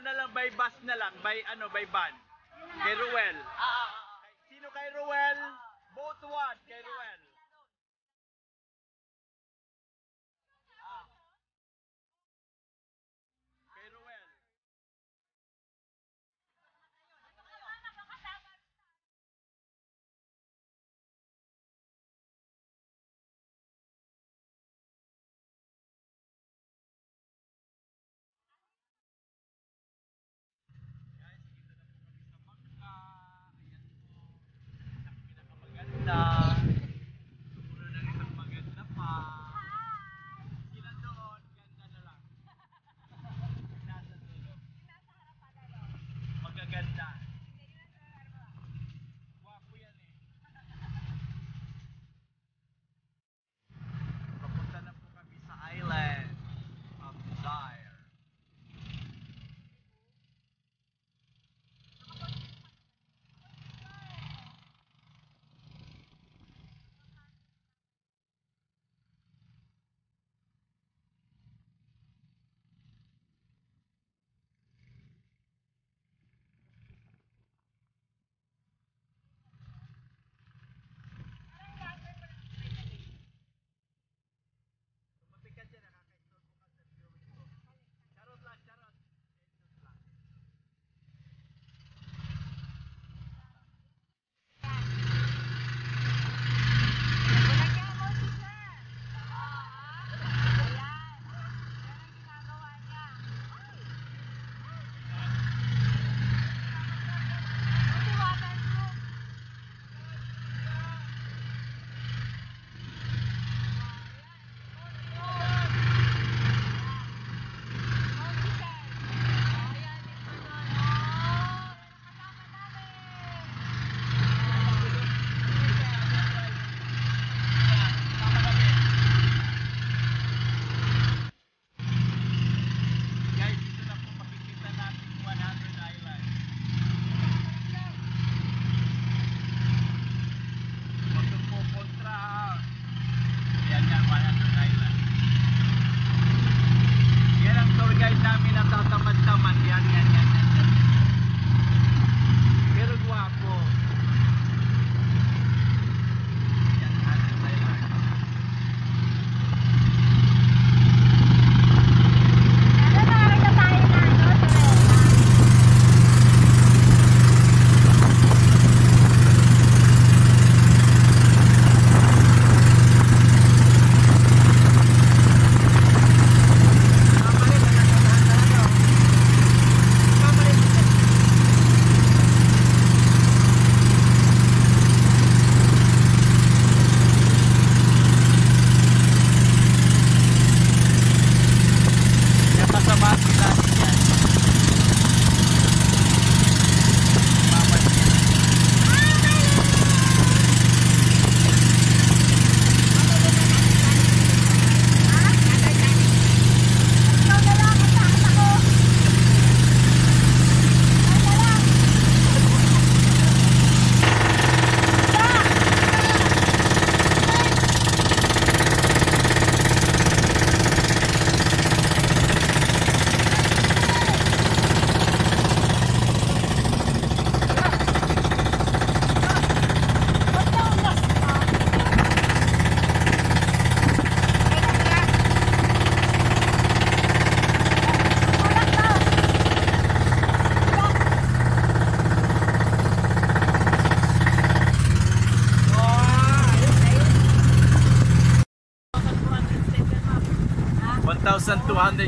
na lang by bus na lang, by ano, by van. Kay Ruel. Sino kay Ruel? Both one kay Ruel. Kay Ruel. Na puno ng isang maganda pa. Sila doon, ganda na lang. Nasa dulo. Magaganda. Wapo yan eh. Papunta na po kami sa island of Desire.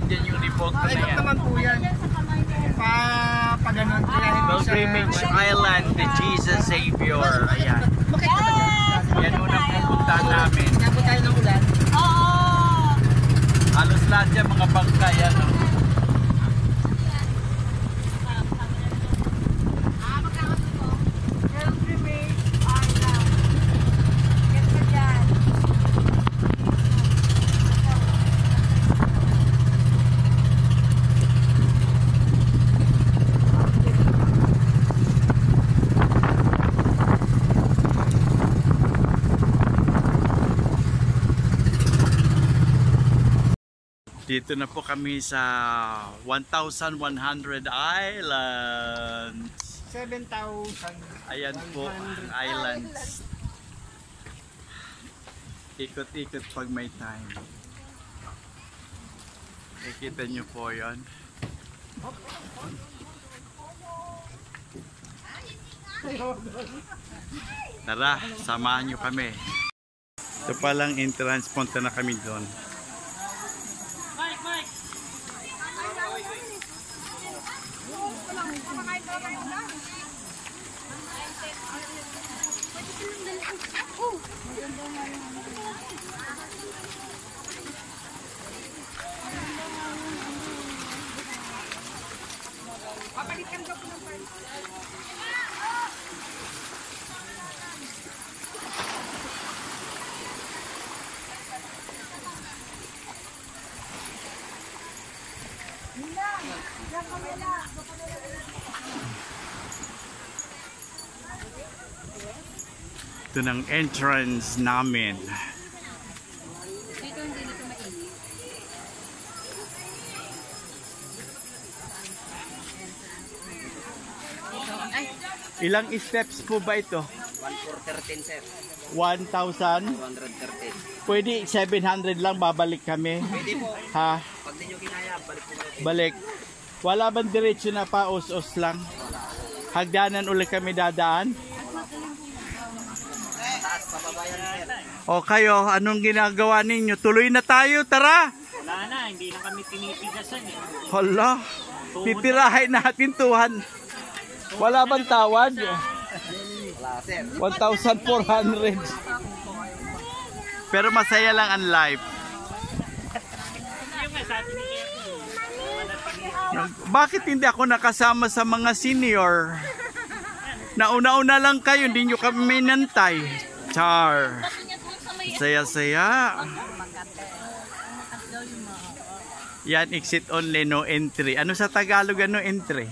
yan yung default na yan. Naman po yan. Paganon. Pilgrimage Island, the Jesus Savior. Ayan. Yan unang pupuntahan namin. Nabot tayo ng ulan? Oo! Halos lahat yan mga bangkay. Ano? Dito na po kami sa 1,100 Islands. 7,000. Ayan po ang islands. Ikot-ikot pag may time. Nakikita nyo po yon. Tara, samahan nyo kami. Ito palang entrance, punta na kami doon. Ito ng entrance namin. Dito hindi nito mainit. Ilang steps po ba ito? 1,413 sir. 1,000? 213. Pwede 700 lang, babalik kami. Pwede po. Ha? Pag di nyo kinaya, balik po kayo. Balik. Wala bang diretso na pa, us-us lang? Hagdanan ulit kami dadaan? Taas, pababayan sir. O kayo, anong ginagawa ninyo? Tuloy na tayo, tara! Wala na, hindi na kami pinipigasan eh. Hala, titirahin natin tuhan. Wala bang tawad? Wala sir. 1,400. Pero masaya lang ang life. Yung nga sabi ni Bakit hindi ako nakasama sa mga senior? Nauna-una lang kayo, hindi nyo kami minantay. Char. Saya-saya. Yan, exit only, no entry. Ano sa Tagalog, ano entry?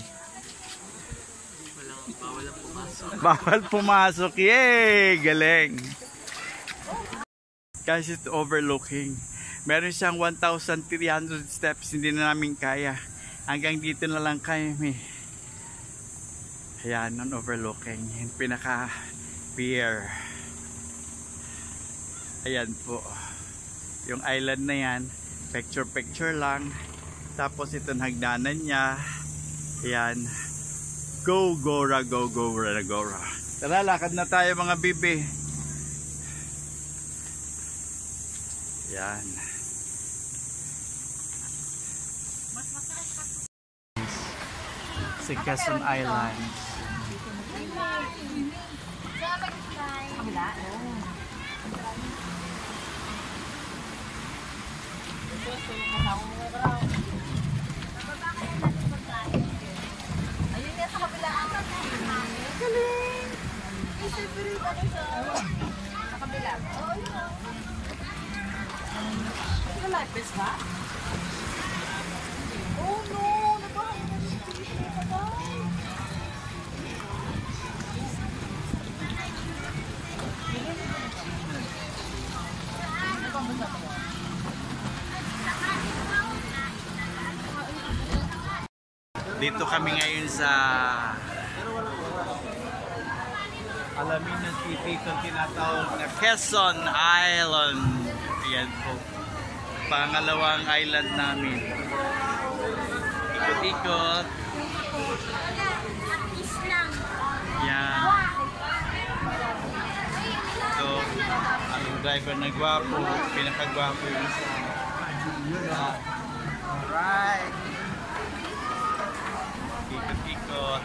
Bawal pumasok. Yay! Galing. Kasi ito overlooking. Meron siyang 1,300 steps. Hindi na namin kaya. Hanggang dito na lang kami. Ayan, on overlooking. Yung pinaka pier. Ayan po. Yung island na yan. Picture lang. Tapos itong hagdanan niya. Ayan. Go, Gora, go, Gora, Gora. Tara, lakad na tayo mga bibi. Yan. Si Quezon Islands. Ayun nga sa kabila. Galing! Sa kabila. Oo, yun. Malapis ba? Oh no! Dito kami ngayon sa Alaminos City, itong tinatawag na Quezon Island. Ayan po. Pangalawang island namin. Ikot-ikot. Yan. So, ang driver na gwapo, pinakagwapo yung isa. Alright. Ikot-ikot.